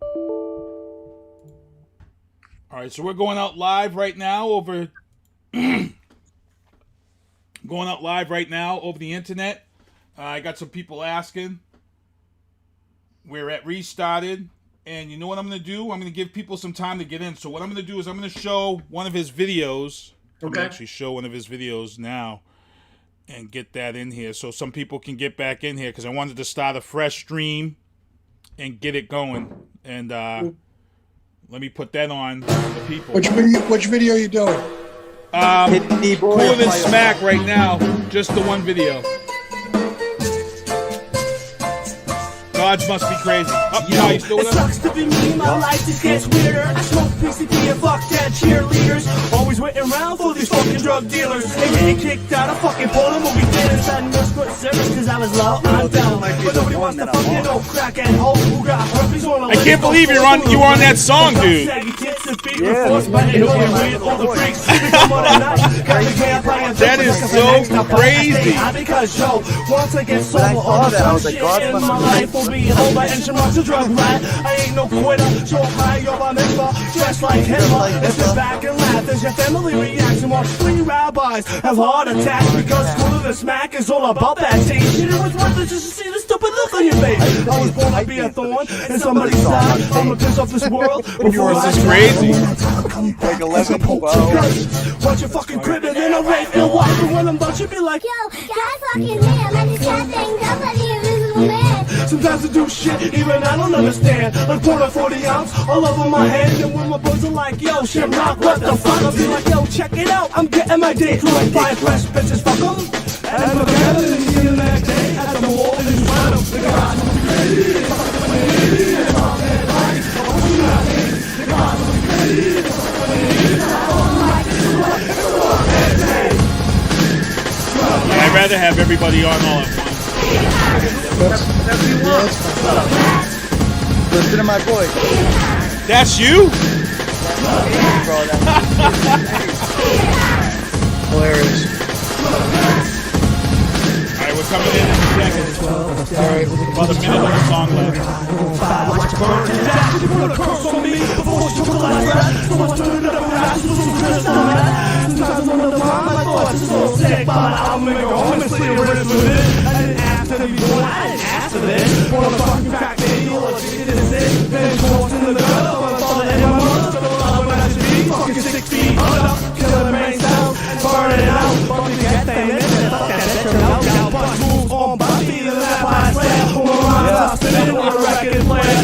All right, so we're going out live right now over going out live right now over the internet. I got some people asking. We're at Restarted, and you know what I'm going to do? I'm going to give people some time to get in. So what I'm going to do is I'm going to show one of his videos. I'm going to actually show one of his videos now and get that in here so some people can get back in here, because I wanted to start a fresh stream and get it going. And let me put that on for the people. Which video are you doing? Cooler than smack right now. Just the one video. Gods must be crazy. Up, yo, you still with us? It sucks to be me, my life just gets weirder. I smoke PCP and fuck that cheerleaders. Always waiting around for these fucking drug dealers. And getting kicked out of fucking porno movie theaters. I no split service cause I was low on down. But nobody wants to fucking no crack and hoe who got herpes on a I can't believe you were on that song, dude. That is so crazy. Because yo, once I get sober, all the shit in my life will be over and she rocks a drug rat. I ain't no quitter, so high on my mitzvah, dressed like Hitler. And sit back and laugh as your family reacts and watch 3 rabbis have heart attacks because Cooler than Smack is all about that shit. It was worth it just to see the stupid look on your face. I was born to be a thorn in somebody's side. I'm a piss off this world before This is crazy. like 11, 12. Watch your fucking crib and then I'll rape your wife. And when I'm done, she'll be like, yo, God fucking damn, I just got things up on the invisible man. sometimes I do shit even I don't understand. Like pour a 40 ounce all over my hand. And when my boys are like, yo, shit rock, what the fuck? I'll be like, yo, check it out. I'm getting my day through like 5 fresh bitches, fuck them. And I'm gathered in the next day at the wall and just run up the garage. I'd rather have everybody on all at once. Listen to my voice. That's you? Hilarious. Alright, we're coming in a second. Alright. About a minute of the song left.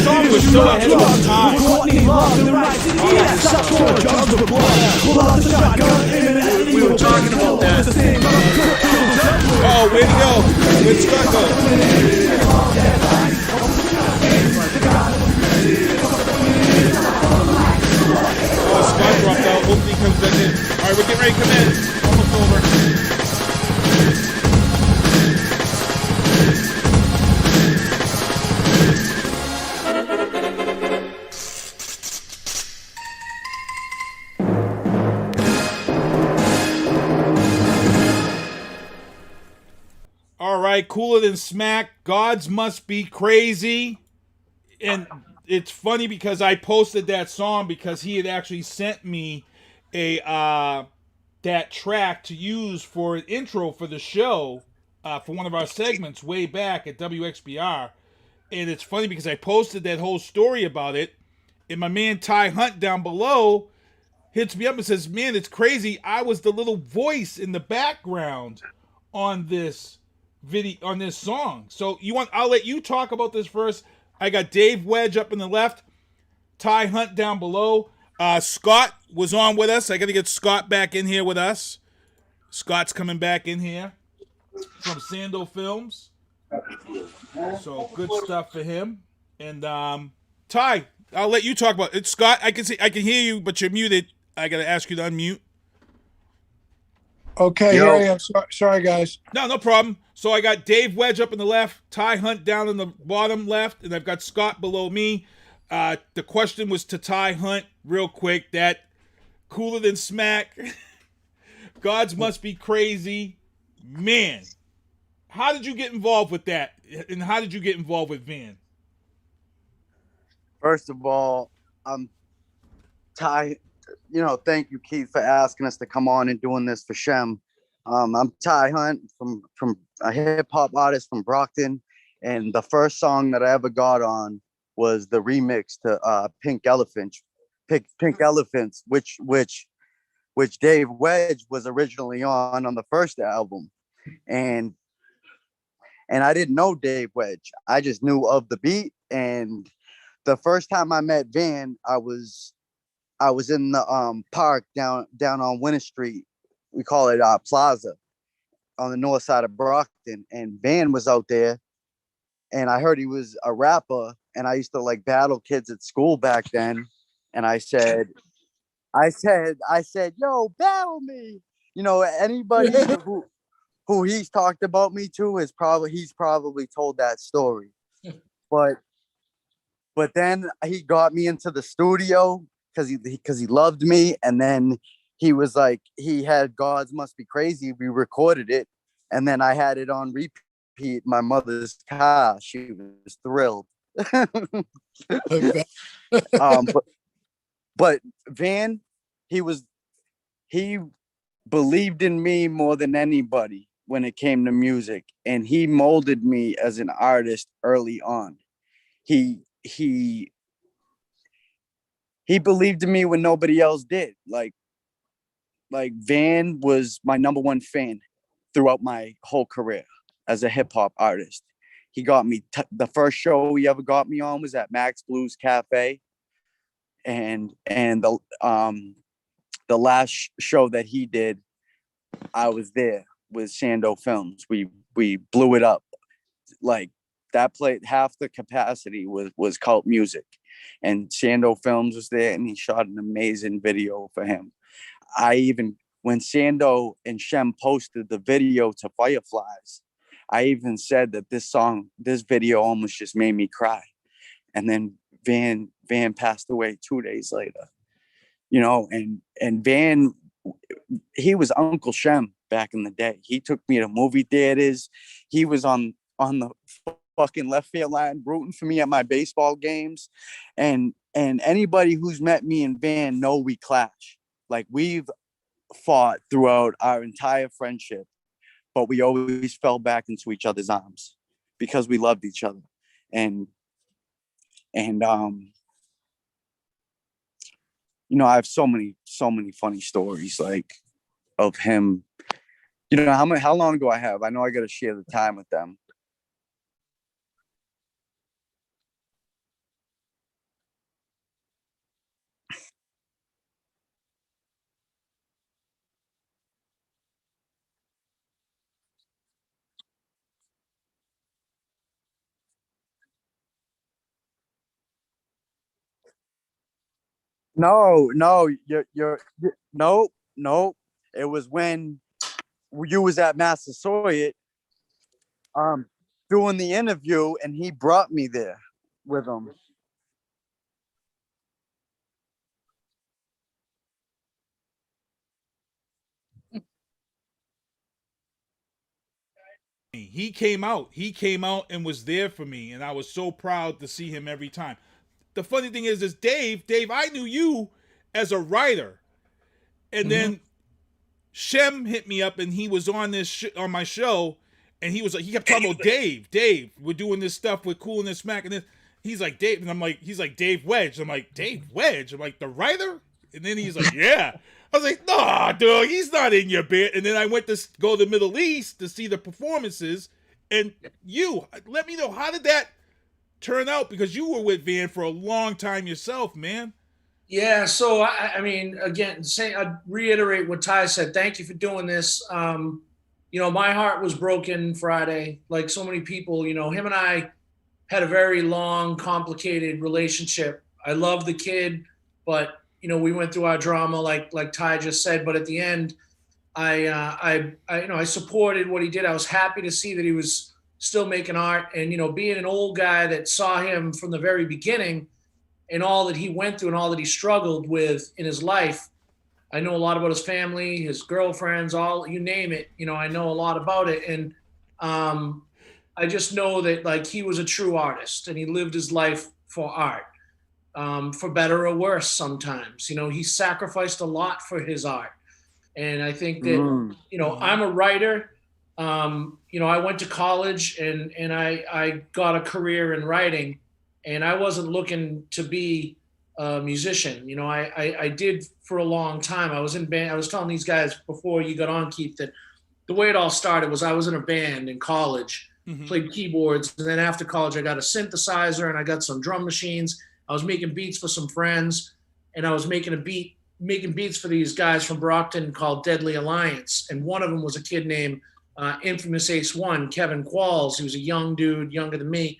Song was so ahead of its time. We were talking about that. Oh, way to go. Where'd Scott go? Oh, Scott dropped out. Hopefully he comes back in. Alright, we're getting ready to come in. Almost over. All right, Cooler than Smack. Gods must be crazy. And it's funny because I posted that song because he had actually sent me a that track to use for an intro for the show for one of our segments way back at WXBR. And it's funny because I posted that whole story about it, and my man Ty Hunt down below hits me up and says, "Man, it's crazy. I was the little voice in the background on this video, on this song." So I'll let you talk about this first. I got Dave Wedge up in the left, Ty Hunt down below. Scott was on with us. I got to get Scott back in here with us. Scott's coming back in here from Sando Films. So good stuff for him. And Ty, I'll let you talk about it. Scott, I can hear you, but you're muted. I got to ask you to unmute. Okay, Yo. here I am. Sorry, guys. No problem. So I got Dave Wedge up in the left, Ty Hunt down in the bottom left, and I've got Scott below me. The question was to Ty Hunt, real quick, that Cooler than Smack, Gods must be crazy. Man, how did you get involved with that? And how did you get involved with Van? First of all, I'm Ty. Thank you, Keith, for asking us to come on and doing this for Shem. I'm Ty Hunt from a hip hop artist from Brockton, and the first song that I ever got on was the remix to Pink Elephants, which Dave Wedge was originally on the first album, and I didn't know Dave Wedge. I just knew of the beat. And the first time I met Van, I was in the park down on Winter Street. We call it Plaza on the north side of Brockton, and Van was out there, and I heard he was a rapper, and I used to like battle kids at school back then, and I said, yo, battle me. Anybody who he's talked about me to he's probably told that story. But then he got me into the studio because he loved me, and then he was like, he had Gods Must Be Crazy. We recorded it, and then I had it on repeat in my mother's car. She was thrilled. But Van, he believed in me more than anybody when it came to music, and he molded me as an artist early on. He believed in me when nobody else did. Like Van was my number one fan throughout my whole career as a hip hop artist. He got me the first show he ever got me on was at Max Blues Cafe, and the last show that he did, I was there with Sando Films. We blew it up. Like, that played half the capacity was Cult Music, and Sando Films was there, and he shot an amazing video for him. When Sando and Shem posted the video to Fireflies, I even said that this video almost just made me cry. And then Van passed away 2 days later, and Van, he was Uncle Shem back in the day. He took me to movie theaters. He was on the fucking left field line rooting for me at my baseball games. And anybody who's met me and Van know we clash. Like, we've fought throughout our entire friendship, but we always fell back into each other's arms because we loved each other. And I have so many funny stories, like, of him. How long ago I have? I know I got to share the time with them. No, no. It was when you was at Massasoit doing the interview, and he brought me there with him. He came out and was there for me, and I was so proud to see him every time. The funny thing is Dave, I knew you as a writer, and then Shem hit me up, and he was on this on my show, and he kept talking about Dave, we're doing this stuff with Cool and this Smack, and then he's like, Dave, and I'm like, he's like, Dave Wedge. I'm like, Dave Wedge? I'm like, the writer? And then he's like, yeah. I was like, nah, dude, he's not in your band. And then I went to go to the Middle East to see the performances, and let me know, how did that turn out? Because you were with Van for a long time yourself, man. Yeah, so I mean, again, I'd reiterate what Ty said. Thank you for doing this. My heart was broken Friday, like so many people. Him and I had a very long, complicated relationship. I love the kid, but we went through our drama, like Ty just said. But at the end, I supported what he did. I was happy to see that he was still making art, and being an old guy that saw him from the very beginning, and all that he went through and all that he struggled with in his life. I know a lot about his family, his girlfriends, all, you name it. I know a lot about it. And I just know that, like, he was a true artist, and he lived his life for art. for better or worse sometimes. You know, he sacrificed a lot for his art. And I think that, you know, I'm a writer. You know, I went to college and I got a career in writing, and I wasn't looking to be a musician. You know, I did for a long time. I was in band. I was telling these guys before you got on, Keith, that the way it all started was I was in a band in college, played keyboards. And then after college, I got a synthesizer and I got some drum machines. I was making beats for some friends, and I was making beats for these guys from Brockton called Deadly Alliance. And one of them was a kid named Infamous Ace One, Kevin Qualls. He was a young dude, younger than me.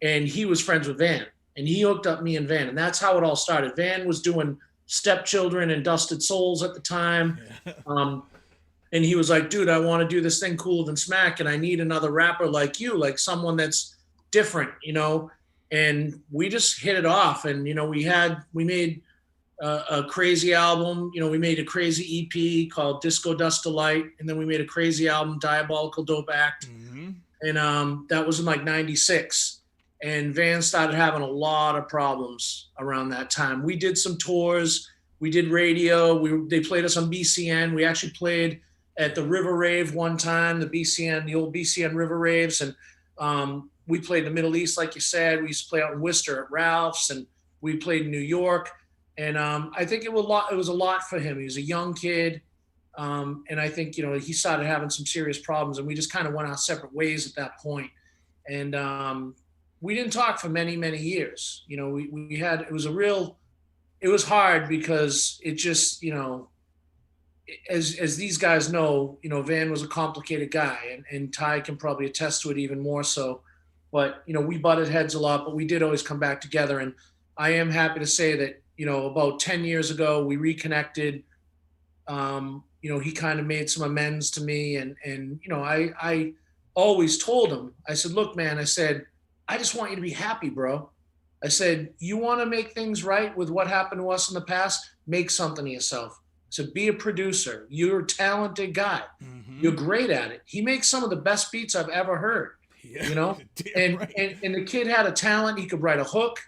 And he was friends with Van. And he hooked up me and Van. And that's how it all started. Van was doing Stepchildren and Dusted Souls at the time. And he was like, dude, I want to do this thing cooler than Smack. And I need another rapper like you, like someone that's different, you know? And we just hit it off. And, you know, we made a crazy album. You know, we made a crazy EP called Disco Dust Delight. And then we made a crazy album, Diabolical Dope Act. And that was in like 96. And Van started having a lot of problems around that time. We did some tours. We did radio. They played us on BCN. We actually played at the River Rave one time, the old BCN River Raves. And we played in the Middle East, like you said. We used to play out in Worcester at Ralph's, and we played in New York. And I think it was a lot for him. He was a young kid. And I think, you know, he started having some serious problems, and we just kind of went our separate ways at that point. And we didn't talk for many, many years. You know, it was hard because it just, you know, as these guys know, you know, Van was a complicated guy, and Ty can probably attest to it even more so. But, you know, we butted heads a lot, but we did always come back together. And I am happy to say that, you know, about 10 years ago, we reconnected. You know, he kind of made some amends to me. And you know, I always told him, I said, look, man, I said, I just want you to be happy, bro. I said, you want to make things right with what happened to us in the past? Make something of yourself. So be a producer. You're a talented guy. You're great at it. He makes some of the best beats I've ever heard, you know? And the kid had a talent. He could write a hook,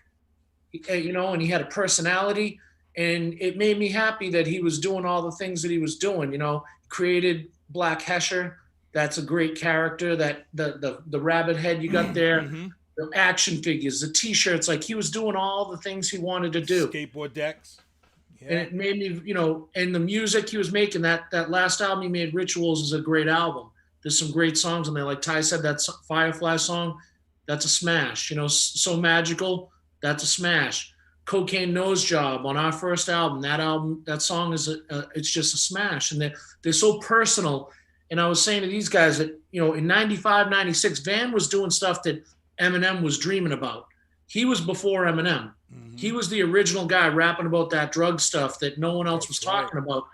you know, and he had a personality. And it made me happy that he was doing all the things that he was doing, you know, created Black Hesher. That's a great character. That the rabbit head you got there, the action figures, the t-shirts, like he was doing all the things he wanted to do. Skateboard decks. Yeah. And it made me, you know, and the music he was making, that last album he made, Rituals, is a great album. There's some great songs on there. Like Ty said, that Firefly song, that's a smash. You know, So Magical, that's a smash. Cocaine Nose Job on our first album, that song is it's just a smash. And they're so personal. And I was saying to these guys that, you know, in 95, 96, Van was doing stuff that Eminem was dreaming about. He was before Eminem. He was the original guy rapping about that drug stuff that no one else was talking about.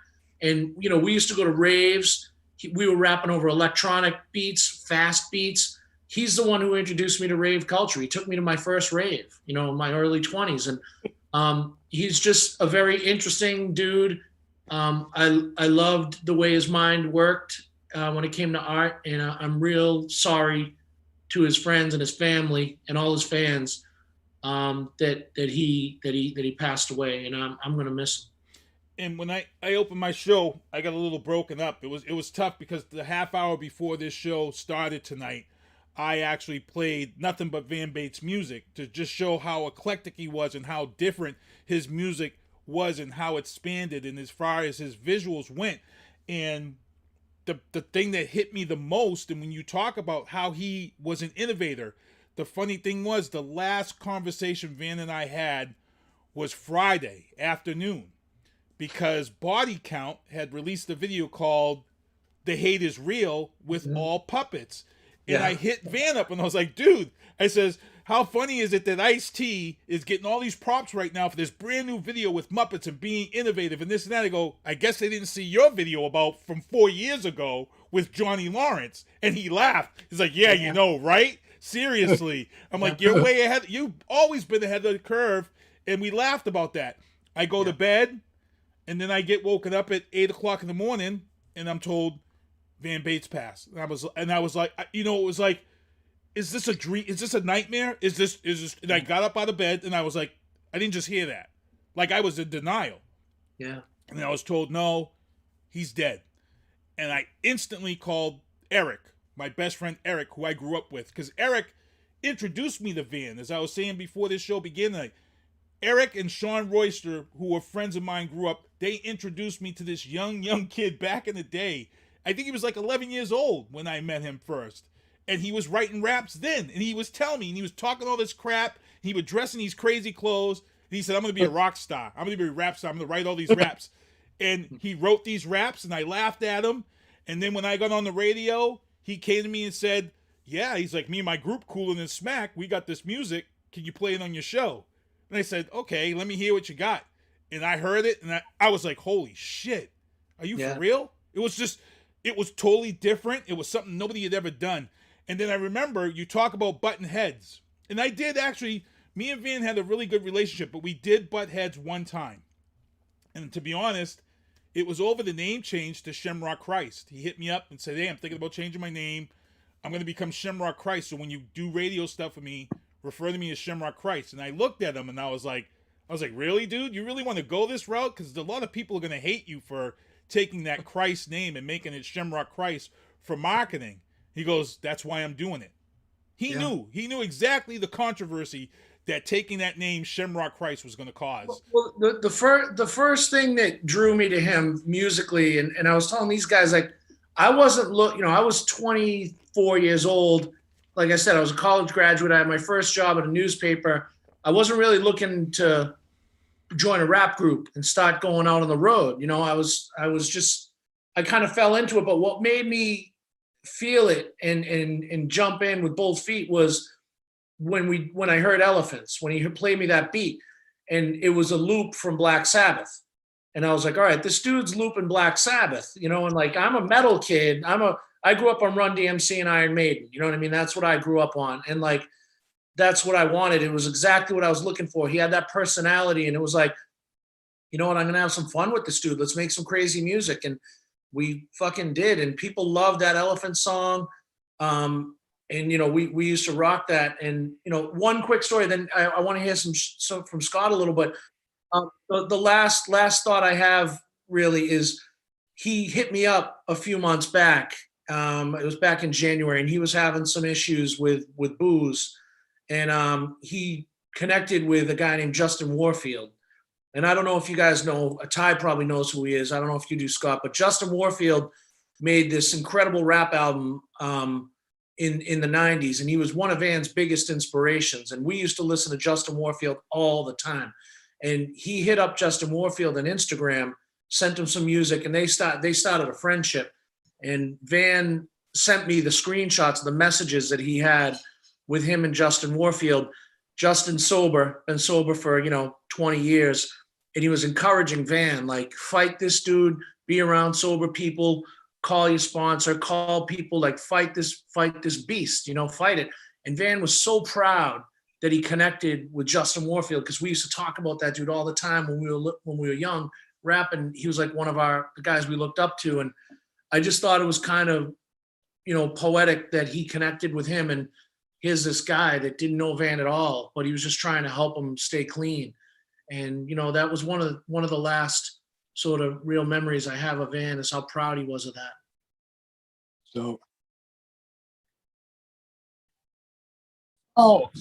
And, you know, we used to go to raves. We were rapping over electronic beats, fast beats. He's the one who introduced me to rave culture. He took me to my first rave, you know, in my early 20s. And he's just a very interesting dude. I loved the way his mind worked when it came to art. And I'm real sorry to his friends and his family and all his fans that he passed away, and I'm gonna miss him. And when I opened my show, I got a little broken up. It was tough because the half hour before this show started tonight, I actually played nothing but Van Bates music to just show how eclectic he was and how different his music was and how it expanded and as far as his visuals went. And the thing that hit me the most, and when you talk about how he was an innovator, the funny thing was the last conversation Van and I had was Friday afternoon because Body Count had released a video called The Hate Is Real with all puppets. And I hit Van up and I was like, dude, I says, how funny is it that Ice-T is getting all these props right now for this brand new video with Muppets and being innovative and this and that? I go, I guess they didn't see your video from 4 years ago with Johnny Lawrence. And he laughed. He's like, yeah, you know, right? Seriously. I'm like, you're way ahead. You've always been ahead of the curve. And we laughed about that. I go to bed and then I get woken up at 8 o'clock in the morning and I'm told Van Bates passed. And I was like, you know, it was like, is this a dream? Is this a nightmare? Is this, and I got up out of bed and I was like, I didn't just hear that. Like I was in denial. Yeah. And I was told, no, he's dead. And I instantly called Erik, my best friend Erik, who I grew up with. Because Erik introduced me to Van. As I was saying before this show began, like, Erik and Sean Royster, who were friends of mine, grew up. They introduced me to this young kid back in the day. I think he was like 11 years old when I met him first. And he was writing raps then. And he was telling me, and he was talking all this crap. He would dress in these crazy clothes. And he said, I'm going to be a rock star. I'm going to be a rap star. I'm going to write all these raps. And he wrote these raps, and I laughed at him. And then when I got on the radio, he came to me and said, yeah, he's like, me and my group, Cooler Than Smack, we got this music. Can you play it on your show? And I said, okay, let me hear what you got. And I heard it, and I was like, holy shit. Are you for real? It was totally different. It was something nobody had ever done. And then I remember you talk about button heads. And I did actually, me and Van had a really good relationship, but we did butt heads one time. And to be honest, it was over the name change to Shamrock Christ. He hit me up and said, hey, I'm thinking about changing my name. I'm going to become Shamrock Christ. So when you do radio stuff with me, refer to me as Shamrock Christ. And I looked at him and I was like, really, dude? You really want to go this route? Because a lot of people are going to hate you for taking that Christ name and making it Shamrock Christ for marketing. He goes, that's why I'm doing it. He knew exactly the controversy that taking that name Shamrock Christ was going to cause. Well, the first thing that drew me to him musically, and I was telling these guys, like, I wasn't I was 24 years old. Like I said, I was a college graduate. I had my first job at a newspaper. I wasn't really looking to join a rap group and start going out on the road. I kind of fell into it, but what made me feel it and jump in with both feet was when I heard Elephants, when he played me that beat, and it was a loop from Black Sabbath. And I was like, all right, this dude's looping Black Sabbath, and like, I'm a metal kid. I grew up on Run DMC and Iron Maiden. You know what I mean? That's what I grew up on. And like, that's what I wanted. It was exactly what I was looking for. He had that personality, and it was like, you know what? I'm going to have some fun with this dude. Let's make some crazy music. And we fucking did. And people loved that Elephant song. And, we used to rock that. And, one quick story, then I want to hear some from Scott a little bit. The last thought I have really is he hit me up a few months back. It was back in January, and he was having some issues with booze. And he connected with a guy named Justin Warfield. And I don't know if you guys know, Ty probably knows who he is. I don't know if you do, Scott, but Justin Warfield made this incredible rap album in the 90s. And he was one of Van's biggest inspirations. And we used to listen to Justin Warfield all the time. And he hit up Justin Warfield on Instagram, sent him some music, and they started a friendship. And Van sent me the screenshots of the messages that he had with him and Justin Warfield. Justin sober, been sober for 20 years, and he was encouraging Van, like, fight this dude, be around sober people, call your sponsor, call people, like, fight this beast, fight it. And Van was so proud that he connected with Justin Warfield, because we used to talk about that dude all the time when we were young, rapping. He was like one of the guys we looked up to, and I just thought it was kind of poetic that he connected with him. And here's this guy that didn't know Van at all, but he was just trying to help him stay clean. And that was one of the last sort of real memories I have of Van, is how proud he was of that. So,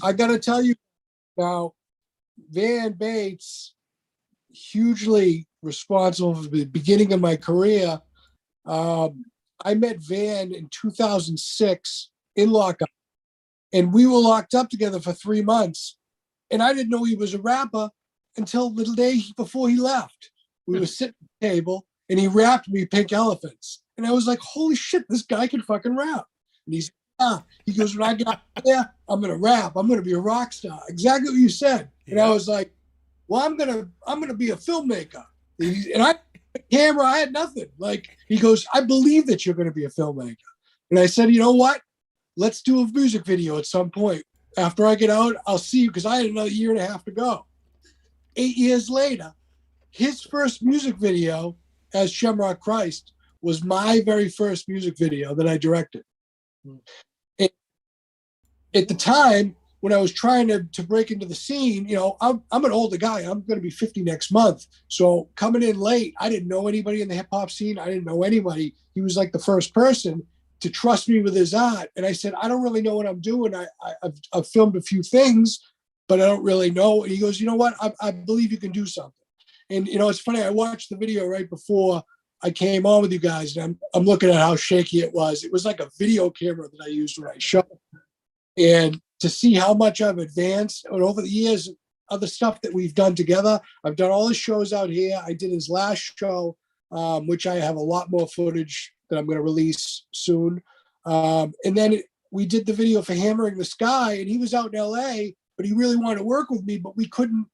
I got to tell you now, Van Bates, hugely responsible for the beginning of my career. I met Van in 2006 in lockup, and we were locked up together for 3 months. And I didn't know he was a rapper until the day before he left. We were sitting at the table, and he rapped me Pink Elephants. And I was like, holy shit, this guy can fucking rap. And he's, yeah. He goes, when I got there, I'm going to rap. I'm going to be a rock star. Exactly what you said. Yeah. And I was like, well, I'm going to be a filmmaker. And I had a camera, I had nothing. Like, he goes, I believe that you're going to be a filmmaker. And I said, you know what? Let's do a music video at some point. After I get out, I'll see you, because I had another year and a half to go. 8 years later, his first music video as Shamrock Christ was my very first music video that I directed. At the time, when I was trying to break into the scene, you know, I'm an older guy. I'm going to be 50 next month. So coming in late, I didn't know anybody in the hip hop scene. I didn't know anybody. He was like the first person to trust me with his art. And I said, I don't really know what I'm doing. I've filmed a few things, but I don't really know. And he goes, you know what? I believe you can do something. And, you know, it's funny. I watched the video right before I came on with you guys, and I'm looking at how shaky it was. It was like a video camera that I used when I shot. And to see how much I've advanced and over the years, other stuff that we've done together. I've done all his shows out here. I did his last show, which I have a lot more footage that I'm going to release soon. And then we did the video for Hammering the Sky, and he was out in LA, but he really wanted to work with me, but we couldn't.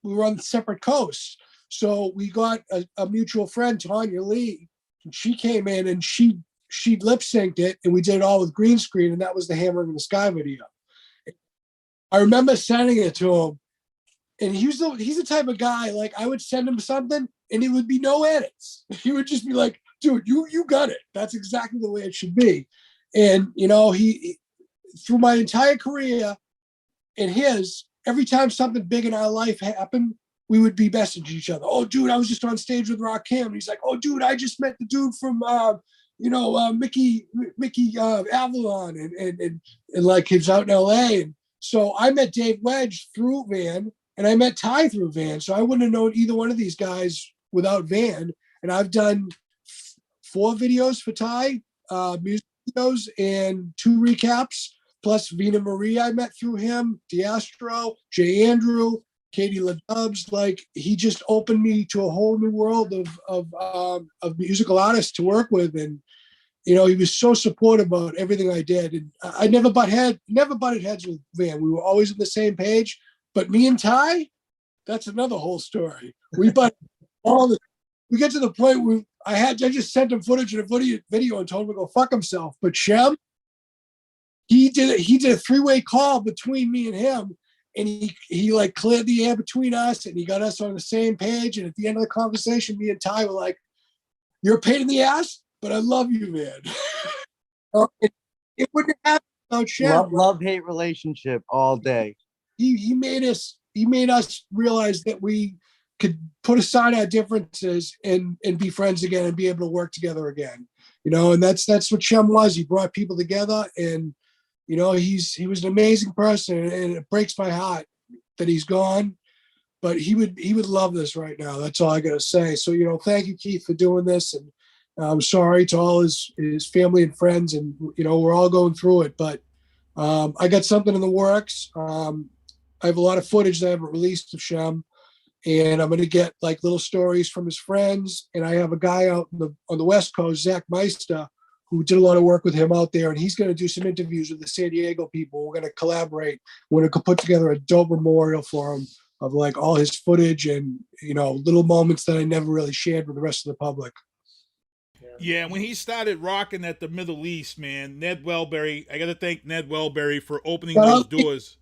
We were on separate coasts. So we got a mutual friend, Tanya Lee, and she came in and she lip synced it, and we did it all with green screen, and that was the Hammering in the Sky video. I remember sending it to him, and he's the type of guy, like I would send him something and it would be no edits. He would just be like, dude, you got it. That's exactly the way it should be. And, you know, he through my entire career and his, every time something big in our life happened, we would be messaging each other. Oh, dude, I was just on stage with Rakim. He's like, oh, dude, I just met the dude from, Mickey Avalon, and like he's out in LA. And so I met Dave Wedge through Van, and I met Ty through Van. So I wouldn't have known either one of these guys without Van. And I've done 4 videos for Ty, music videos, and 2 recaps, plus Veana Marie I met through him, D'Astro, Jay Andrew, Katie LaDubs. Like, he just opened me to a whole new world of musical artists to work with. And, you know, he was so supportive about everything I did. And I never butted heads with Van. We were always on the same page. But me and Ty, that's another whole story. We get to the point where I just sent him footage of a video and told him to go fuck himself. But Shem, he did a 3-way call between me and him. And he like cleared the air between us, and he got us on the same page. And at the end of the conversation, me and Ty were like, you're a pain in the ass, but I love you, man. It wouldn't happen without Shem. Love-hate relationship all day. He made us realize that we could put aside our differences and be friends again and be able to work together again. You know, and that's what Shem was. He brought people together, and you know, he was an amazing person, and it breaks my heart that he's gone. But he would love this right now. That's all I gotta say. So, you know, thank you, Keith, for doing this, and I'm sorry to all his family and friends, and you know, we're all going through it. But I got something in the works. I have a lot of footage that I haven't released of Shem, and I'm going to get like little stories from his friends. And I have a guy out on the West Coast, Zach Meister, who did a lot of work with him out there, and he's going to do some interviews with the San Diego people. We're going to collaborate. We're going to put together a dope memorial for him of like all his footage and, you know, little moments that I never really shared with the rest of the public. Yeah, when he started rocking at the Middle East, man, Ned Wellberry, I got to thank Ned Wellberry for opening those doors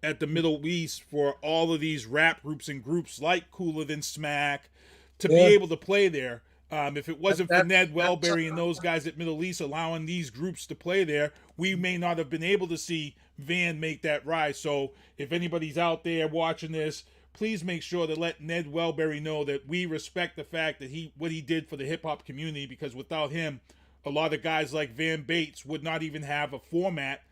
at the Middle East for all of these rap groups and groups like Cooler Than Smack to be able to play there. If it wasn't for Ned Wellberry and those guys at Middle East allowing these groups to play there, we may not have been able to see Van make that rise. So if anybody's out there watching this, please make sure to let Ned Wellberry know that we respect the fact that what he did for the hip hop community, because without him, a lot of guys like Van Bates would not even have a format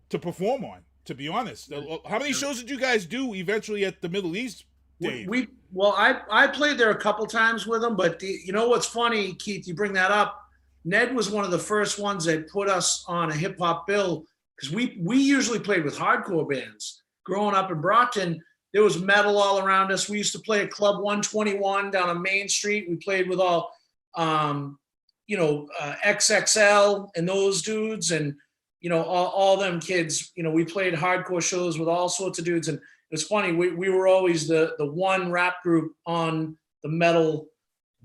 to perform on, to be honest. How many shows did you guys do eventually at the Middle East, Dave? I played there a couple times with him, but you know what's funny, Keith, you bring that up. Ned was one of the first ones that put us on a hip hop bill, because we usually played with hardcore bands. Growing up in Brockton, there was metal all around us. We used to play at Club 121 down on Main Street. We played with all, XXL and those dudes, and you know, all them kids. You know, we played hardcore shows with all sorts of dudes, and it's funny, we were always the one rap group on the metal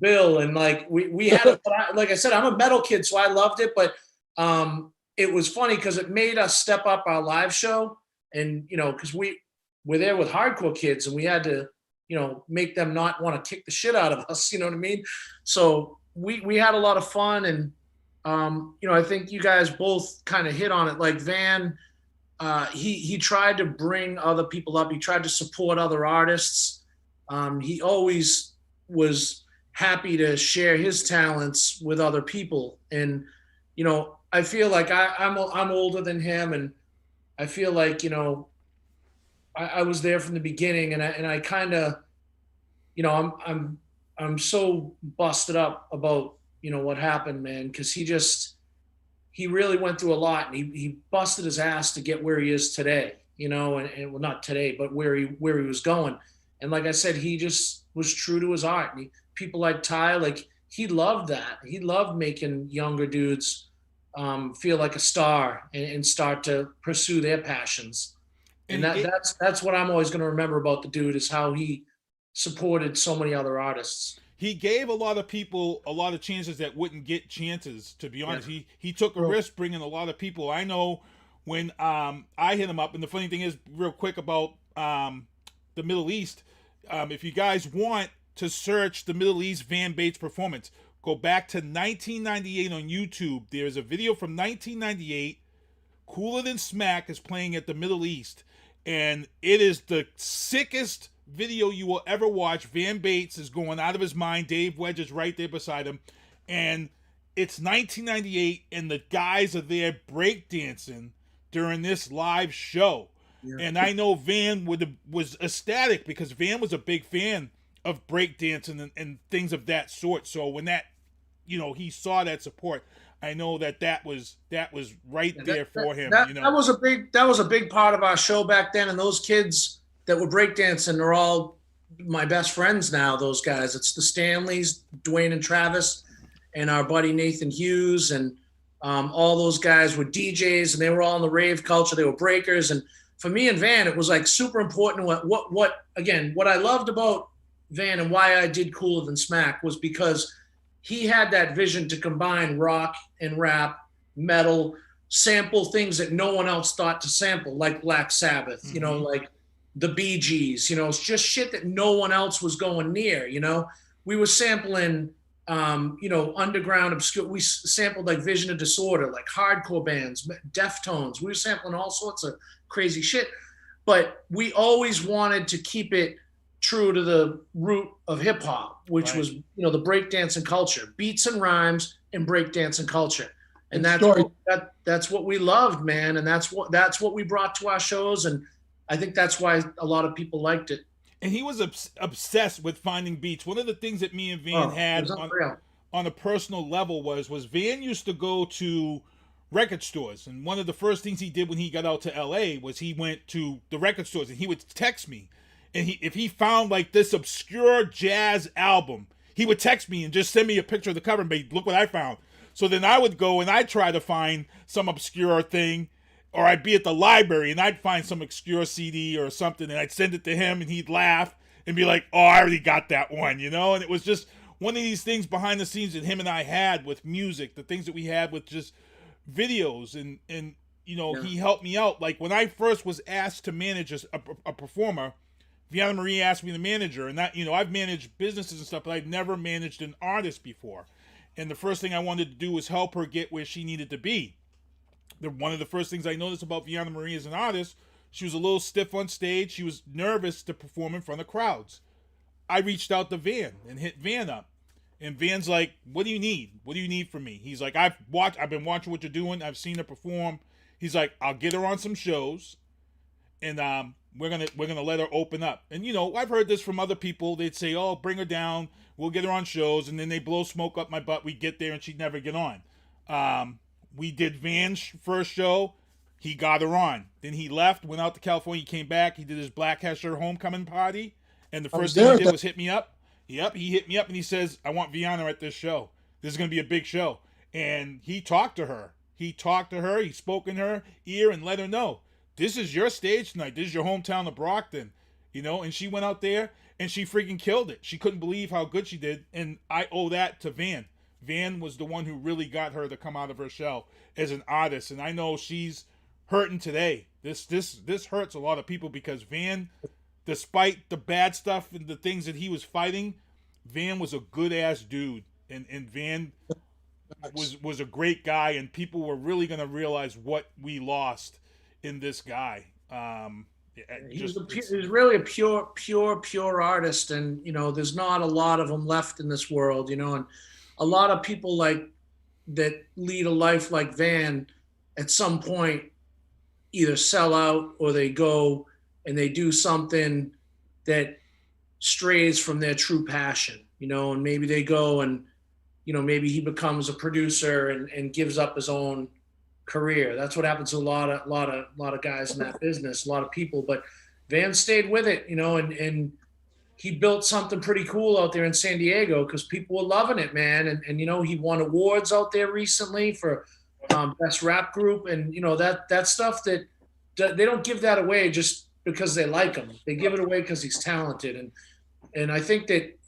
bill. And like we had like I said, I'm a metal kid, so I loved it. But it was funny because it made us step up our live show. And, you know, because we're there with hardcore kids, and we had to, you know, make them not want to kick the shit out of us, you know what I mean? So we had a lot of fun. And, you know, I think you guys both kind of hit on it. Like Van, he tried to bring other people up. He tried to support other artists. He always was happy to share his talents with other people. And I feel like I'm older than him, and I feel like I was there from the beginning, and I kind of I'm so busted up about what happened, man, because he really went through a lot, and he busted his ass to get where he is today, and well, not today, but where he was going. And like I said, he just was true to his art. And people like Ty, like he loved that. He loved making younger dudes feel like a star and start to pursue their passions. And that's what I'm always going to remember about the dude, is how he supported so many other artists. He gave a lot of people a lot of chances that wouldn't get chances, to be honest. Yeah. He took a risk bringing a lot of people. I know when I hit him up, and the funny thing is, real quick about the Middle East, if you guys want to search the Middle East Van Bates performance, go back to 1998 on YouTube. There's a video from 1998. Cooler Than Smack is playing at the Middle East, and it is the sickest video you will ever watch. Van Bates is going out of his mind. Dave Wedge is right there beside him, and it's 1998, and the guys are there breakdancing during this live show. Yeah. And I know Van was ecstatic, because Van was a big fan of breakdancing and things of that sort. So when that, he saw that support, I know that was right there for him. That was a big part of our show back then, and those kids that were breakdancing are all my best friends now, those guys. It's the Stanleys, Dwayne and Travis, and our buddy Nathan Hughes, and all those guys were DJs, and they were all in the rave culture. They were breakers. And for me and Van, it was like super important. What I loved about Van and why I did Cooler Than Smack was because he had that vision to combine rock and rap, metal, sample things that no one else thought to sample, like Black Sabbath, like the Bee Gees, it's just shit that no one else was going near. We were sampling, underground obscure. We sampled like Vision of Disorder, like hardcore bands, Deftones. We were sampling all sorts of crazy shit, but we always wanted to keep it true to the root of hip hop, which was, the breakdancing culture, beats and rhymes and breakdancing culture. And that's what we loved, man. And that's what we brought to our shows. And I think that's why a lot of people liked it. And he was obsessed with finding beats. One of the things that me and Van had on a personal level was Van used to go to record stores. And one of the first things he did when he got out to LA was he went to the record stores, and he would text me. And if he found like this obscure jazz album, he would text me and just send me a picture of the cover and be, look what I found. So then I would go and I'd try to find some obscure thing, or I'd be at the library and I'd find some obscure CD or something, and I'd send it to him, and he'd laugh and be like, oh, I already got that one, And it was just one of these things behind the scenes that him and I had with music, the things that we had with just videos, and he helped me out. Like when I first was asked to manage a performer, Veana Marie asked me to manager, and that, I've managed businesses and stuff, but I've never managed an artist before. And the first thing I wanted to do was help her get where she needed to be. One of the first things I noticed about Veana Marie as an artist, she was a little stiff on stage. She was nervous to perform in front of crowds. I reached out to Van and hit Van up. And Van's like, what do you need? What do you need from me? He's like, I've been watching what you're doing. I've seen her perform. He's like, I'll get her on some shows, and we're gonna let her open up. And I've heard this from other people. They'd say, oh, bring her down, we'll get her on shows, and then they blow smoke up my butt. We get there and she'd never get on. We did Van's first show. He got her on. Then he left, went out to California. He came back. He did his Black Hesher homecoming party, and the first thing he did was hit me up. Yep, he hit me up and he says, I want Veana at this show. This is going to be a big show. And he talked to her. He spoke in her ear and let her know, this is your stage tonight. This is your hometown of Brockton. And she went out there and she freaking killed it. She couldn't believe how good she did. And I owe that to Van. Van was the one who really got her to come out of her shell as an artist. And I know she's hurting today. This hurts a lot of people, because Van, despite the bad stuff and the things that he was fighting, Van was a good ass dude. And Van was a great guy, and people were really going to realize what we lost in this guy. He's really a pure artist, and there's not a lot of them left in this world, and a lot of people like that lead a life like Van at some point either sell out or they go and they do something that strays from their true passion, and maybe they go and maybe he becomes a producer and gives up his own career. That's what happens to a lot of guys in that business, a lot of people. But Van stayed with it, and he built something pretty cool out there in San Diego because people were loving it, man. And he won awards out there recently for best rap group, and that stuff that they don't give that away just because they like him. They give it away because he's talented, and I think that,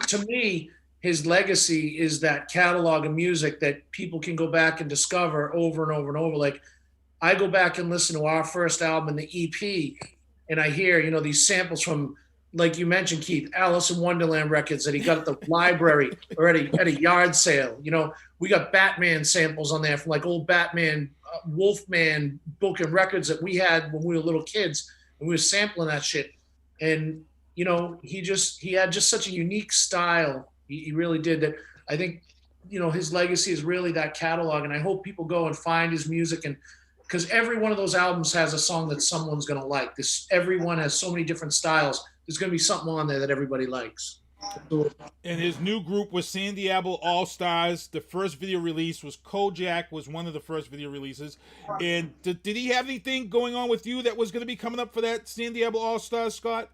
to me, his legacy is that catalog of music that people can go back and discover over and over and over. Like, I go back and listen to our first album, the EP, and I hear, these samples from, like you mentioned, Keith, Alice in Wonderland records that he got at the library or at a yard sale. We got Batman samples on there from like old Batman, Wolfman book and records that we had when we were little kids, and we were sampling that shit. And, he had just such a unique style. He really did that. I think, his legacy is really that catalog. And I hope people go and find his music, and because every one of those albums has a song that someone's going to like. Everyone has so many different styles. There's going to be something on there that everybody likes. And his new group was San Diego All Stars. The first video release was Kojak, was one of the first video releases. And did he have anything going on with you that was going to be coming up for that San Diego All Stars, Scott?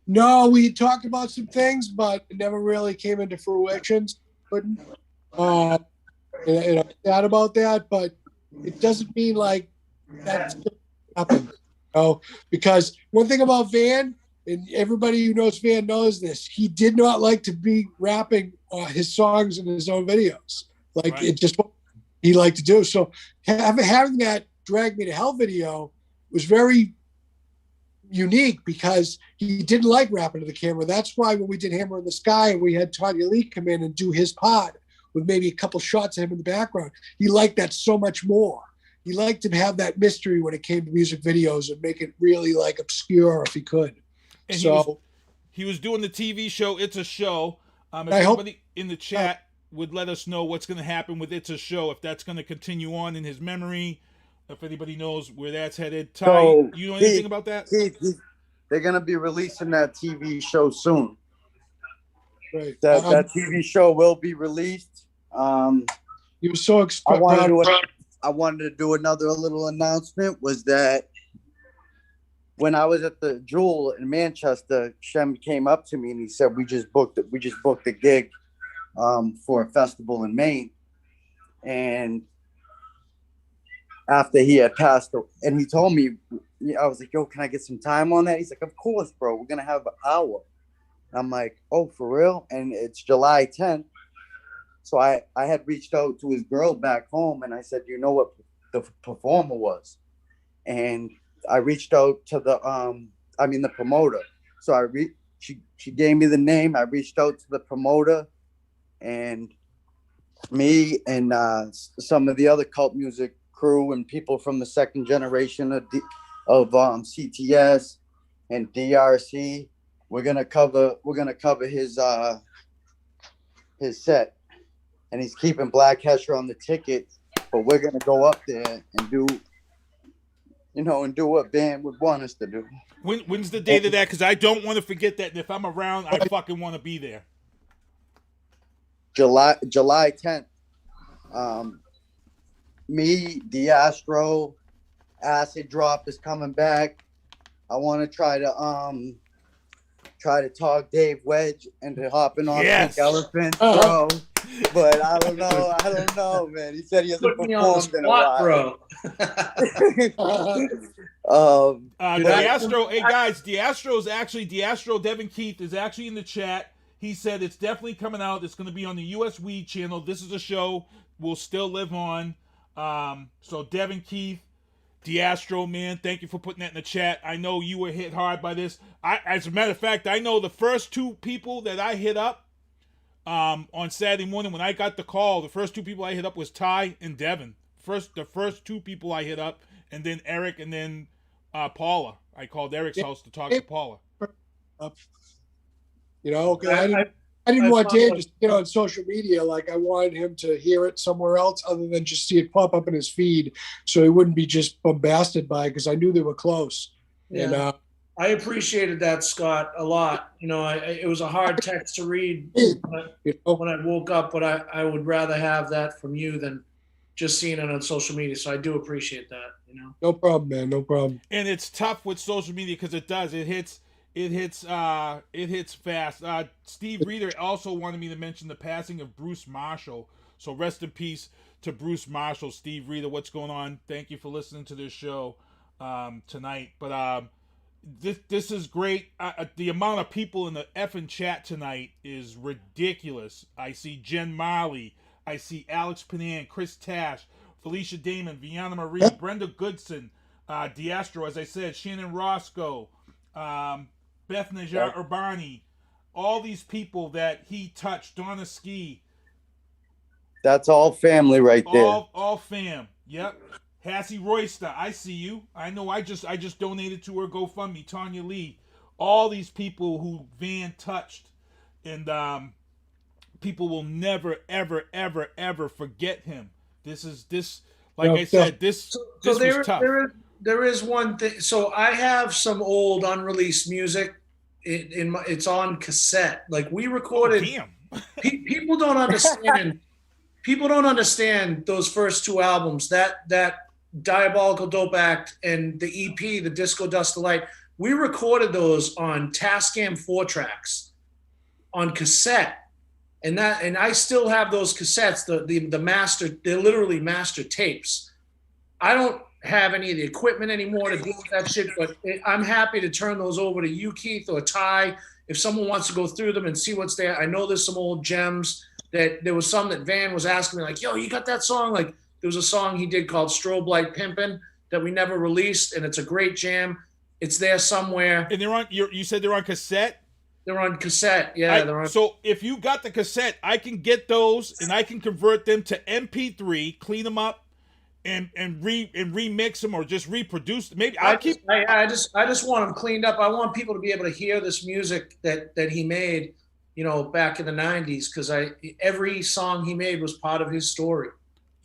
No, we talked about some things, but it never really came into fruition. But and I'm sad about that, but it doesn't mean like that's going to happen. Because one thing about Van, and everybody who knows Van knows this, he did not like to be rapping his songs in his own videos. Like, right. It just what he liked to do. So having that Drag Me to Hell video was very unique because he didn't like rapping to the camera. That's why when we did Hammer in the Sky and we had Tanya Lee come in and do his part with maybe a couple shots of him in the background, he liked that so much more. He liked to have that mystery when it came to music videos and make it really like obscure if he could. And so he was doing the TV show It's a Show. If I somebody in the chat would let us know what's going to happen with It's a Show, if that's going to continue on in his memory, if anybody knows where that's headed. Ty, So, you know anything about that? They're going to be releasing that TV show soon. right. That TV show will be released. He was so I wanted to do another little announcement, was that when I was at the Jewel in Manchester, Shem came up to me and he said, we just booked a gig for a festival in Maine. And after he had passed, and he told me, I was like, yo, can I get some time on that? He's like, of course, bro. We're going to have an hour. And I'm like, oh, for real? And it's July 10th. So I had reached out to his girl back home, and I said, you know what the performer was? And I reached out to the promoter. So she gave me the name. I reached out to the promoter, and me and some of the other cult music crew and people from the second generation of CTS and DRC. We're gonna cover his set, and he's keeping Black Hesher on the ticket, but we're gonna go up there and do what Van would want us to do. When's the date of that? Because I don't want to forget that. And if I'm around, I fucking want to be there. July 10th. Me, Diastro, Acid Drop is coming back. I want to try to talk Dave Wedge into hopping on Pink Elephant, bro. But I don't know, man. He said he hasn't performed in a while, bro. Diastro, hey guys, Diastro Devin Keith is actually in the chat. He said it's definitely coming out. It's going to be on the US Weed channel. This is a show will still live on. So Devin Keith, Diastro, man, thank you for putting that in the chat. I know you were hit hard by this. As a matter of fact, I know the first two people that I hit up on Saturday morning when I got the call, the first two people I hit up was Ty and Devin. The first two people I hit up, and then Erik, and then Paula. I called Eric's house to talk to Paula. You know, 'cause I didn't want Dan to see it on social media. Like I wanted him to hear it somewhere else other than just see it pop up in his feed, so he wouldn't be just bombasted by it, because I knew they were close. Yeah. And I appreciated that, Scott, a lot. You know, it was a hard text to read when I woke up, but I would rather have that from you than just seeing it on social media. So I do appreciate that, you know. No problem, man. No problem. And it's tough with social media because it hits fast. Steve Reeder also wanted me to mention the passing of Bruce Marshall. So rest in peace to Bruce Marshall. Steve Reeder, what's going on? Thank you for listening to this show tonight. But this is great. The amount of people in the effing chat tonight is ridiculous. I see Jen Marley. I see Alex Panan, Chris Tash, Felicia Damon, Veana Marie, Brenda Goodson, Diastro, as I said, Shannon Roscoe, Beth Najar Urbani, all these people that he touched, Donna Ski. That's all family right there. All fam. Yep. Hassie Royster, I see you. I know I just donated to her GoFundMe, Tanya Lee. All these people who Van touched, and people will never, ever, ever, ever forget him. This was tough. There is one thing. So I have some old unreleased music. It's on cassette. Like we recorded. Oh, damn. People don't understand. People don't understand those first two albums. That Diabolical Dope Act and the EP, the Disco Dust Delight. We recorded those on Tascam 4-tracks on cassette. And I still have those cassettes, the master, they're literally master tapes. I don't have any of the equipment anymore to deal with that shit, but I'm happy to turn those over to you, Keith, or Ty, if someone wants to go through them and see what's there. I know there's some old gems that there was some that Van was asking me, like, yo, you got that song? Like there was a song he did called Strobe Light Pimpin' that we never released, and it's a great jam. It's there somewhere. And they're on, you said they're on cassette? They're on cassette, yeah. So if you got the cassette, I can get those and I can convert them to MP3, clean them up, and remix them or just reproduce them. Maybe I just want them cleaned up. I want people to be able to hear this music that he made, you know, back in the 90s, because every song he made was part of his story.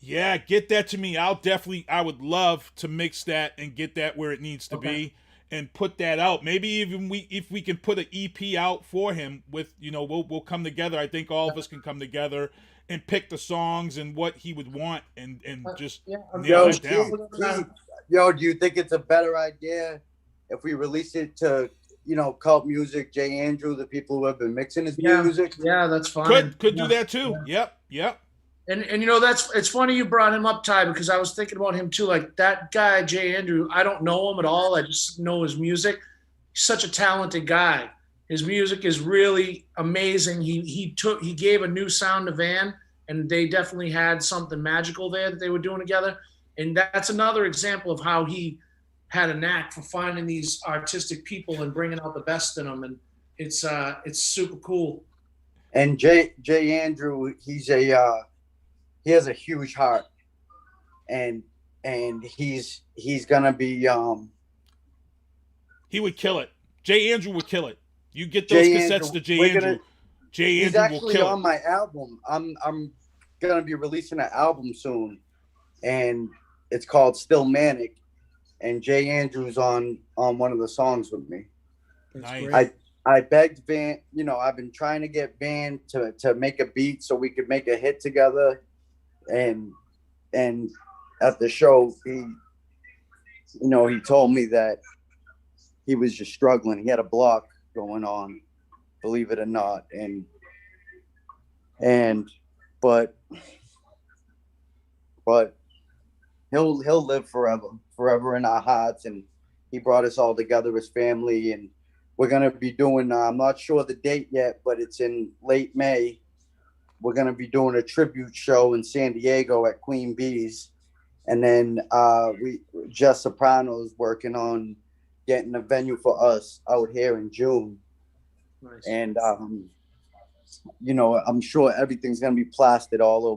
Yeah, get that to me. I would love to mix that and get that where it needs to be. And put that out. Maybe even if we can put an EP out for him with, you know, we'll come together. I think all of us can come together and pick the songs and what he would want and just nail it down. Yo, do you think it's a better idea if we release it to, you know, Cult Music, Jay Andrew, the people who have been mixing his music? Yeah, that's fine. Could do that too. Yeah. Yep. And you know, it's funny you brought him up, Ty, because I was thinking about him too. Like that guy, Jay Andrew, I don't know him at all. I just know his music. He's such a talented guy. His music is really amazing. He gave a new sound to Van, and they definitely had something magical there that they were doing together. And that's another example of how he had a knack for finding these artistic people and bringing out the best in them. And it's super cool. And Jay Andrew, he has a huge heart, and he's gonna be he would kill it. Jay Andrew would kill it. You get those cassettes to Jay Andrew. Jay Andrew will kill it. He's actually on my album. I'm gonna be releasing an album soon, and it's called Still Manic, and Jay Andrew's on one of the songs with me. Nice. I begged Van, you know, I've been trying to get Van to make a beat so we could make a hit together. And at the show, he told me that he was just struggling. He had a block going on, believe it or not. But he'll live forever in our hearts. And he brought us all together as family. And we're going to be doing, I'm not sure the date yet, but it's in late May. We're going to be doing a tribute show in San Diego at Queen Bee's. And then Jess Soprano's working on getting a venue for us out here in June. Nice. And, you know, I'm sure everything's going to be plastered all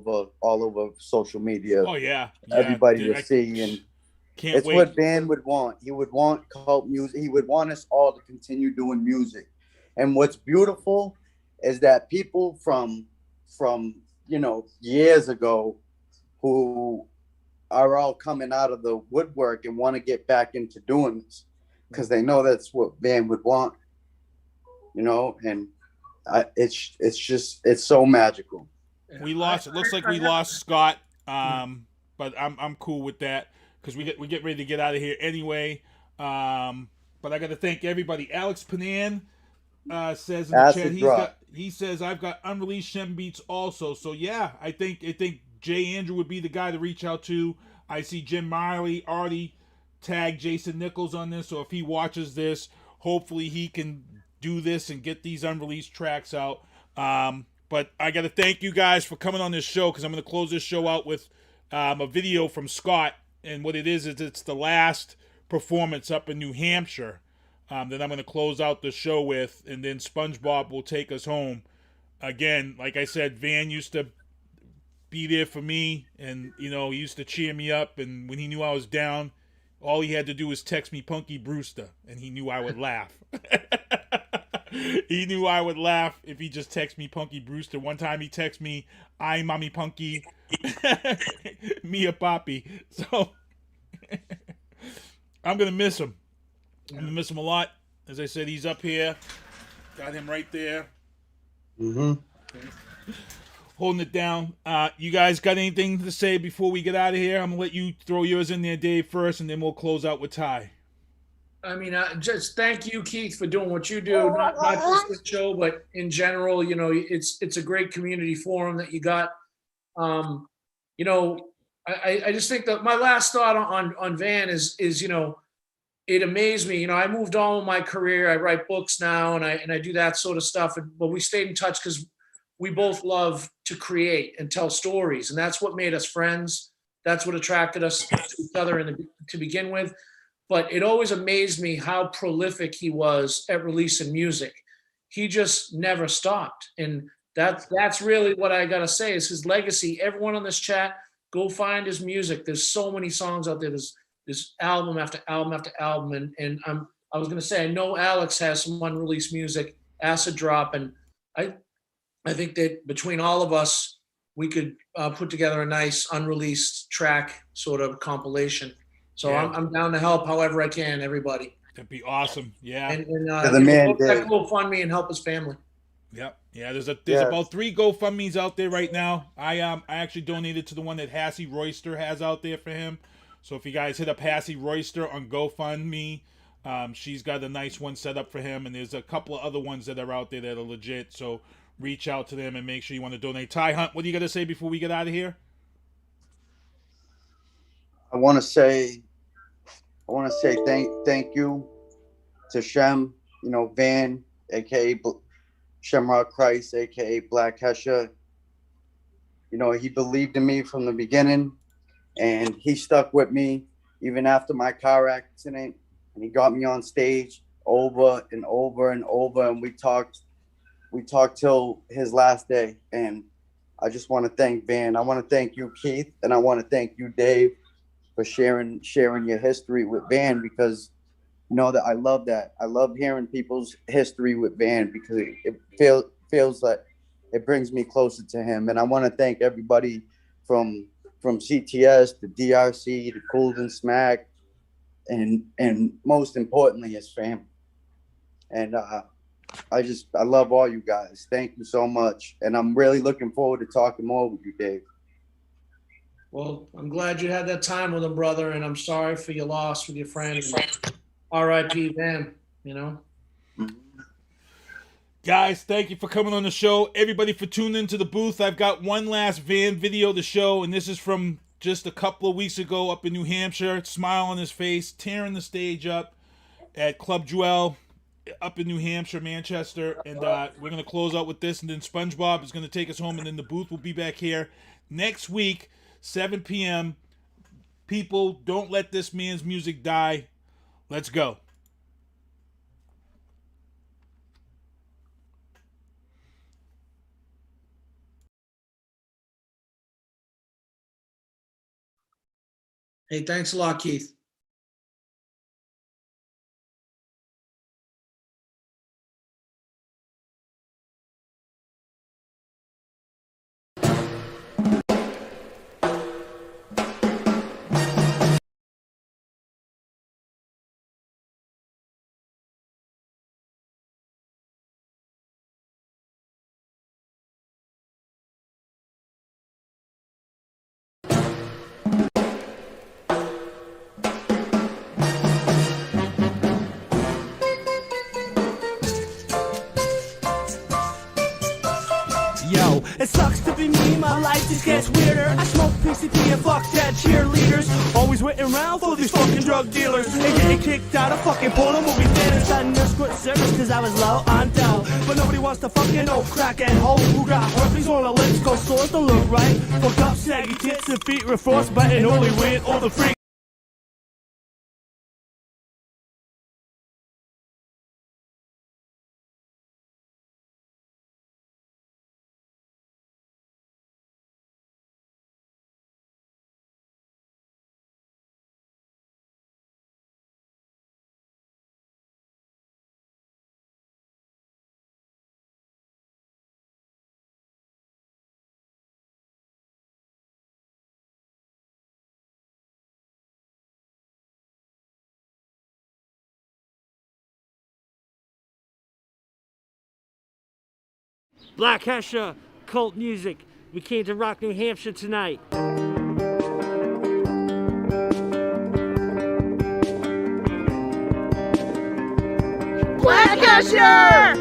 over social media. Oh, yeah. Everybody to see. And Can't It's wait. what Van would want. He would want cult music. He would want us all to continue doing music. And what's beautiful is that people from years ago who are all coming out of the woodwork and want to get back into doing this because they know that's what Van would want, and it's so magical. We lost. It looks like we lost Scott, but I'm cool with that because we get ready to get out of here anyway. But I got to thank everybody. Alex Panan says in the Acid chat drop. he says I've got unreleased Shem beats also. So yeah, I think Jay Andrew would be the guy to reach out to. I see Jim Miley already tagged Jason Nichols on this, so if he watches this, hopefully he can do this and get these unreleased tracks out. But I got to thank you guys for coming on this show because I'm going to close this show out with a video from Scott. And what it is it's the last performance up in New Hampshire that I'm going to close out the show with. And then SpongeBob will take us home. Again, like I said, Van used to be there for me. And, he used to cheer me up. And when he knew I was down, all he had to do was text me Punky Brewster. And he knew I would laugh. He knew I would laugh if he just texted me Punky Brewster. One time he texted me, "I Mommy Punky, Mia Poppy." So I'm gonna miss him. I'm gonna miss him a lot. As I said, he's up here. Got him right there. Holding it down. You guys got anything to say before we get out of here? I'm gonna let you throw yours in there, Dave, first, and then we'll close out with Ty. I mean, just thank you, Keith, for doing what you do. Not just this show, but in general. It's a great community forum that you got. I just think that my last thought on Van is it amazed me. I moved on with my career. I write books now, and I do that sort of stuff. But we stayed in touch because we both love to create and tell stories, and that's what made us friends. That's what attracted us to each other to begin with. But it always amazed me how prolific he was at releasing music. He just never stopped. And that's really what I got to say is his legacy. Everyone on this chat, go find his music. There's so many songs out there. There's album after album after album. And I was going to say, I know Alex has some unreleased music, Acid Drop. And I think that between all of us, we could put together a nice unreleased track sort of compilation. So yeah. I'm down to help however I can, everybody. That'd be awesome. Yeah. And the man Dave. GoFundMe and help his family. Yep. Yeah. There's about 3 GoFundMes out there right now. I actually donated to the one that Hassie Royster has out there for him. So if you guys hit up Hassie Royster on GoFundMe, she's got a nice one set up for him. And there's a couple of other ones that are out there that are legit. So reach out to them and make sure you want to donate. Ty Hunt, what are you going to say before we get out of here? I want to say thank you to Shem, Van, aka Shamrock Christ, aka Black Hesha. He believed in me from the beginning, and he stuck with me even after my car accident. And he got me on stage over and over and over, and we talked till his last day. And I just want to thank Van. I want to thank you, Keith, and I want to thank you, Dave, for sharing your history with Van, because that I love that. I love hearing people's history with Van because it feels like it brings me closer to him. And I want to thank everybody from CTS to DRC to Cool and Smack, and most importantly his family. And I love all you guys. Thank you so much. And I'm really looking forward to talking more with you, Dave. Well, I'm glad you had that time with him, brother, and I'm sorry for your loss with your friend. R.I.P. Van, Guys, thank you for coming on the show. Everybody for tuning into the booth. I've got one last Van video to show, and this is from just a couple of weeks ago up in New Hampshire. Smile on his face, tearing the stage up at Club Jewel up in New Hampshire, Manchester. And we're going to close out with this, and then SpongeBob is going to take us home, and then the booth will be back here next week. 7 p.m. People, don't let this man's music die. Let's go. Hey, thanks a lot, Keith. Yo, it sucks to be me, my life just gets weirder. I smoke PCP and fuck dead cheerleaders. Always waiting around for these fucking drug dealers. And getting kicked out of fucking porno movie theaters. Starting to quit service cause I was low on dough. But nobody wants to fucking no crackhead hoe who got herpes on her lips, cause sores don't look right. Fucked up saggy tits and feet with frostbite and only weird all the freak. Black Hesha, cult music. We came to rock New Hampshire tonight. Black Hesha!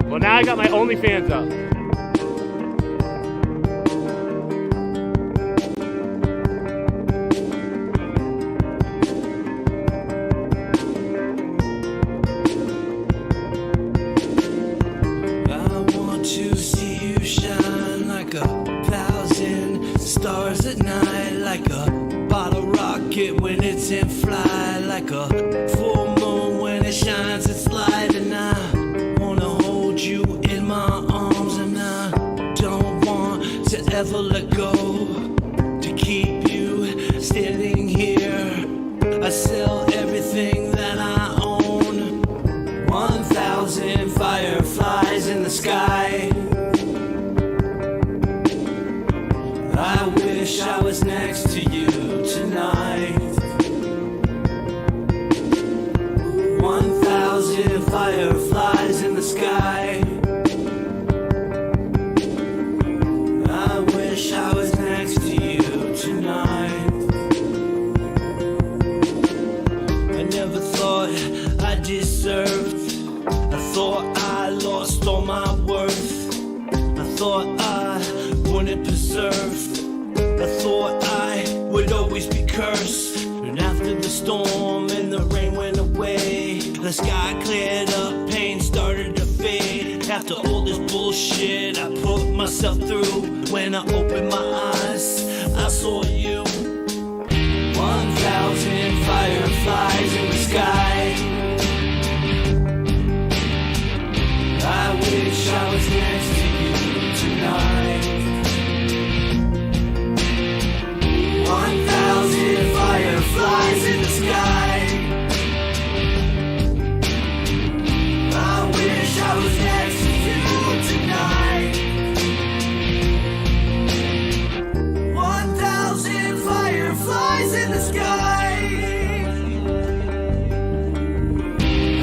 Well, now I got my OnlyFans up. Stars at night, like a bottle rocket when it's in flight, like a full moon when it shines its light. And I wanna hold you in my arms, and I don't want to ever let go. To keep you standing here, I sell everything that I own. 1,000 fireflies in the sky. I wish I was next to you tonight. 1,000 fireflies in the sky. I wish I was next to you tonight. I never thought I deserved. I thought I lost all my worth. I thought I wouldn't preserve. I thought I would always be cursed. And after the storm and the rain went away, the sky cleared up, pain started to fade. After all this bullshit I put myself through, when I opened my eyes, I saw you. 1,000 fireflies in the sky. I wish I was next to you tonight. 1,000 fireflies in the sky. I wish I was next to you tonight. 1,000 fireflies in the sky.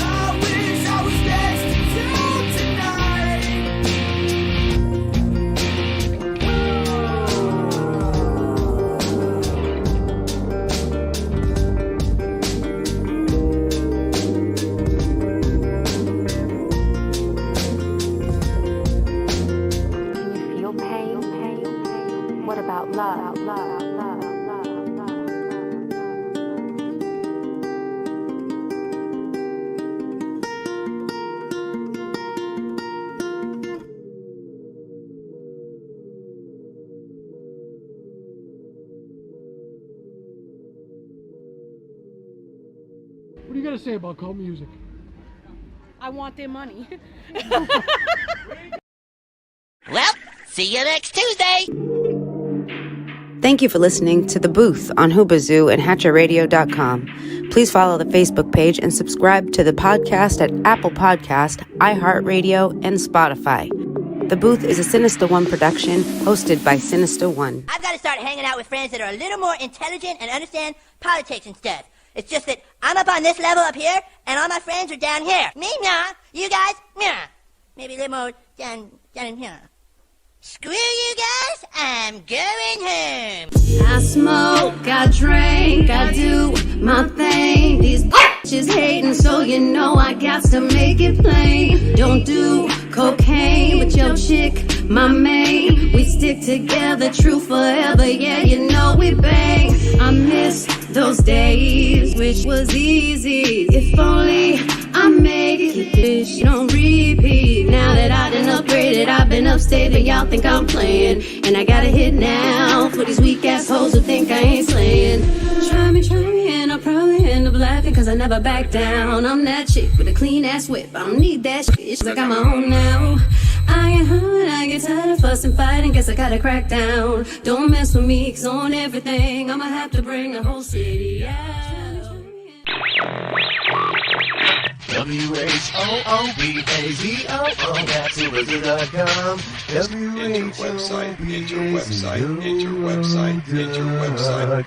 I wish I was next to you tonight. Feel pain? What about love? What are you gonna say about cult music? I want their money. Well, see you next Tuesday. Thank you for listening to The Booth on Hoobazoo and HatcherRadio.com. Please follow the Facebook page and subscribe to the podcast at Apple Podcast, iHeartRadio, and Spotify. The Booth is a Sinister One production hosted by Sinister One. I've got to start hanging out with friends that are a little more intelligent and understand politics and stuff. It's just that I'm up on this level up here, and all my friends are down here. Me, nah. You guys, nah. Maybe a little more down in here. Screw you guys, I'm going home. I smoke, I drink, I do my thing. These bitches hating, so you know I got to make it plain. Don't do cocaine, but your chick, my main. We stick together, true forever. Yeah, you know we bang. I miss those days, which was easy. If only I made it, keep this shit on repeat. Now that I done upgraded, I've been upstate, and y'all think I'm playing. And I got a hit now for these weak ass hoes who think I ain't slaying. Try me, and I'll probably end up laughing, cause I never back down. I'm that chick with a clean ass whip. I don't need that shit, I got my own now. I get hurt, I get tired of fussing, fighting, guess I gotta crack down. Don't mess with me, cause on everything, I'ma have to bring the whole city out. WHOOBAZOO, that's whoobazoo.com. Enter website.